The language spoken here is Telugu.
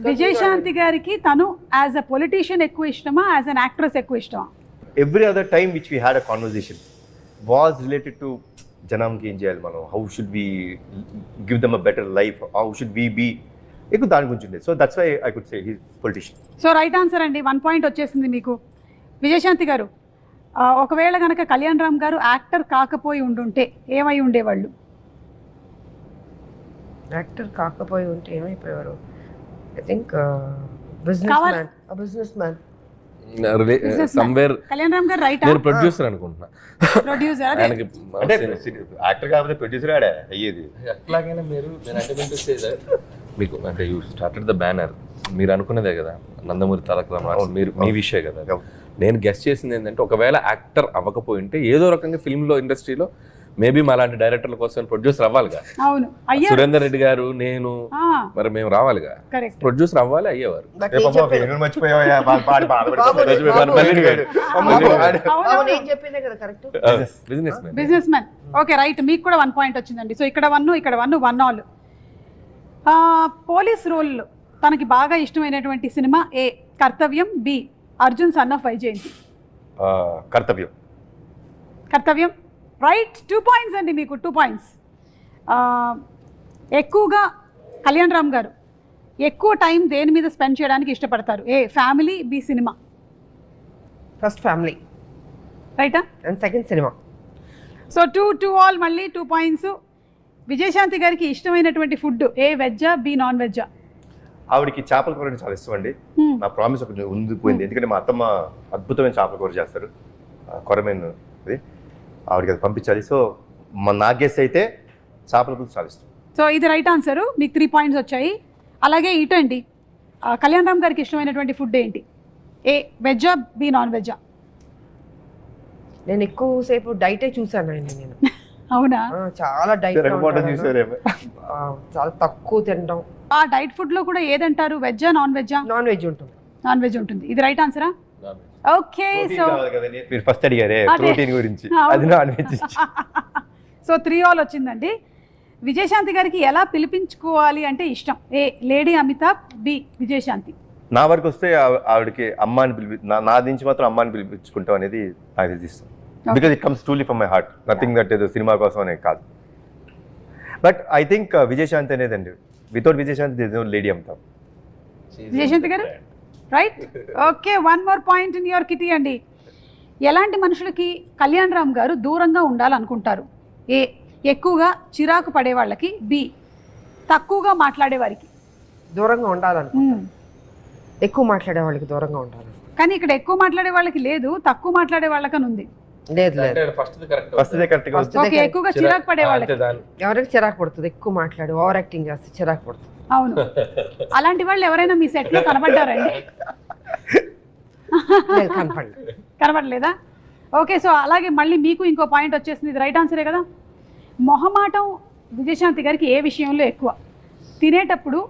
విజయశాంతి గారికి తను యాజ్ అ పొలిటీషియన్ ఎక్కువ ఇష్టమా, యాజ్ అన్ యాక్ట్రెస్ ఎక్కువ ఇష్టమా? Every other time which we had a conversation was related to జనంకి ఏం చేయాలి మనం, how should we give them a better life, how should we be, ఎక్కువ దాని గురించి ఉండేది. So that's why I could say he politician. So right answer అండి, 1 పాయింట్ వచ్చేసింది మీకు. విజయశాంతి గారు, ఒకవేళ కనుక కళ్యాణ్ రామ్ గారు యాక్టర్ కాకపోయి ఉండుంటే ఏమై ఉండేవాళ్ళు? యాక్టర్ కాకపోయి ఉంటే ఏమైపోయారు? I think businessman. Somewhere Kalyan Ram గారు రైట్ నేను ప్రొడ్యూసర్ అనుకుంటున్నా. ప్రొడ్యూసర్ ఆయనకి అంటే యాక్టర్ కాకపోతే ప్రొడ్యూసర్ ఆడే అయ్యేది. ఎట్లాగైనా మీరు మీకు అంటే యూ స్టార్టెడ్ ద బ్యానర్, మీరు అనుకున్నదే కదా నందమూరి తారక రామారావు, మీరు మీ విషయం కదా. నేను గెస్ట్ చేసింది ఏంటంటే ఒకవేళ యాక్టర్ అవ్వకపోయి ఉంటే ఏదో రకంగా ఫిల్మ్లో ఇండస్ట్రీలో మేబీ మా లాంటి డైరెక్టర్ల కోసం ప్రొడ్యూసర్ అవ్వాలిగా. అవును, సురేందర్ రెడ్డి గారు, నేను, మరి మేము రావాలిగా, ప్రొడ్యూసర్ అవ్వాలి, అయ్యేవారు. Business man. ఓకే రైట్, మీకు కూడా 1 పాయింట్ వచ్చిందండి. సో ఇక్కడ 1, ఇక్కడ 1, 1 ఆల్. పోలీస్ రోల్ తనకి బాగా ఇష్టమైనటువంటి cinema A Kartavyam, B Arjun son of Vyjayanthi. Kartavyam. Kartavyam right, 2 points అండి మీకు, 2 పాయింట్స్. ఎక్కువగా కళ్యాణ్ రామ్ గారు ఎక్కువ టైం దేని మీద స్పెండ్ చేయడానికి ఇష్టపడతారు? A family, B cinema. First family రైటా, and second cinema. So 2 all, మళ్ళీ 2 పాయింట్స్. విజయశాంతి గారికి ఇష్టమైనటువంటి ఫుడ్ ఏ వెజ్జా, బి నాన్ వెజ్జా? ఆవిడకి చేపల కూర అంటే చాలా ఇష్టం అండి. నా ప్రామిస్ కొంచెం ఉండిపోయింది, ఎందుకంటే మా అత్తమ్మ అద్భుతమైన చేపల కూర చేస్తారు, కొరమేన్ అది, ఆవిడకి అది పంపించాలి. సో నా గెస్ అయితే చేపల పులుసు చాలా ఇష్టం. సో ఇది రైట్ ఆన్సరు, మీకు 3 పాయింట్స్ వచ్చాయి. అలాగే ఇటండి, కళ్యాణ్ రామ్ గారికి ఇష్టమైనటువంటి ఫుడ్ ఏంటి? ఏ వెజ్జా, బి నాన్ వెజ్జా? నేను ఎక్కువసేపు డైటే చూసాను అండి నేను. అవునా? చాలా డైట్, చాలా తక్కువ తినడం. ఆ డైట్ ఫుడ్ లో కూడా ఏదంటారు, వెజ్జా నాన్ వెజ్జా? నాన్ వెజ్ ఉంటుంది. నాన్ వెజ్ ఉంటుంది, ఇది రైట్ ఆన్సరా? ఓకే, సో మీరు ఫస్ట్ అడిగారే ప్రోటీన్ గురించి, అది నాన్ వెజ్. సో 3 ఆల్ వచ్చిందండి. విజయశాంతి గారికి ఎలా పిలిపించుకోవాలి అంటే ఇష్టం? ఏ లేడీ అమితాబ్, బి విజయశాంతి. నా వరకు వస్తే ఆవిడకి అమ్మ అని నా నుంచి మాత్రం అమ్మ అని పిలిపించుకుంటాం అనేది నాకు ఇష్టం. Because it comes truly from my heart, nothing that ఏదో సినిమా కోసం అనేది కాదు. బట్ ఐ థింక్ విజయశాంతి అనేదండి, without Vijayashanti there is no lady Amitabh. Vijayashanti గారు right. Okay, 1 more point in your kitty అండి. ఎలాంటి మనుషులకి కళ్యాణ్ రామ్ గారు దూరంగా ఉండాలనుకుంటారు? ఏ ఎక్కువగా చిరాకు పడే వాళ్ళకి, బి తక్కువగా మాట్లాడే వారికి. దూరంగా ఉండాలనుకుంటారు, ఎక్కువ మాట్లాడే వాళ్ళకి దూరంగా ఉండాలి. కానీ ఇక్కడ ఎక్కువ మాట్లాడే వాళ్ళకి లేదు, తక్కువ మాట్లాడే వాళ్ళకని ఉంది. లేదు లేదు, ఓకే, ఎక్కువగా చిరాకు పడే వాళ్ళకి. ఎవరికి చిరాకు పడుతుంది? ఎక్కువ మాట్లాడి ఓవర్ యాక్టింగ్ చేస్తే చిరాకు పడుతుంది. అవును, అలాంటి వాళ్ళు ఎవరైనా మీ సెట్ లో కనబడ్డారండి? కనబడలేదా? ఓకే, సో అలాగే మళ్ళీ మీకు ఇంకో పాయింట్ వచ్చేసింది, ఇది రైట్ ఆన్సరే కదా. మొహమాటం విజయశాంతి గారికి ఏ విషయంలో ఎక్కువ? తినేటప్పుడు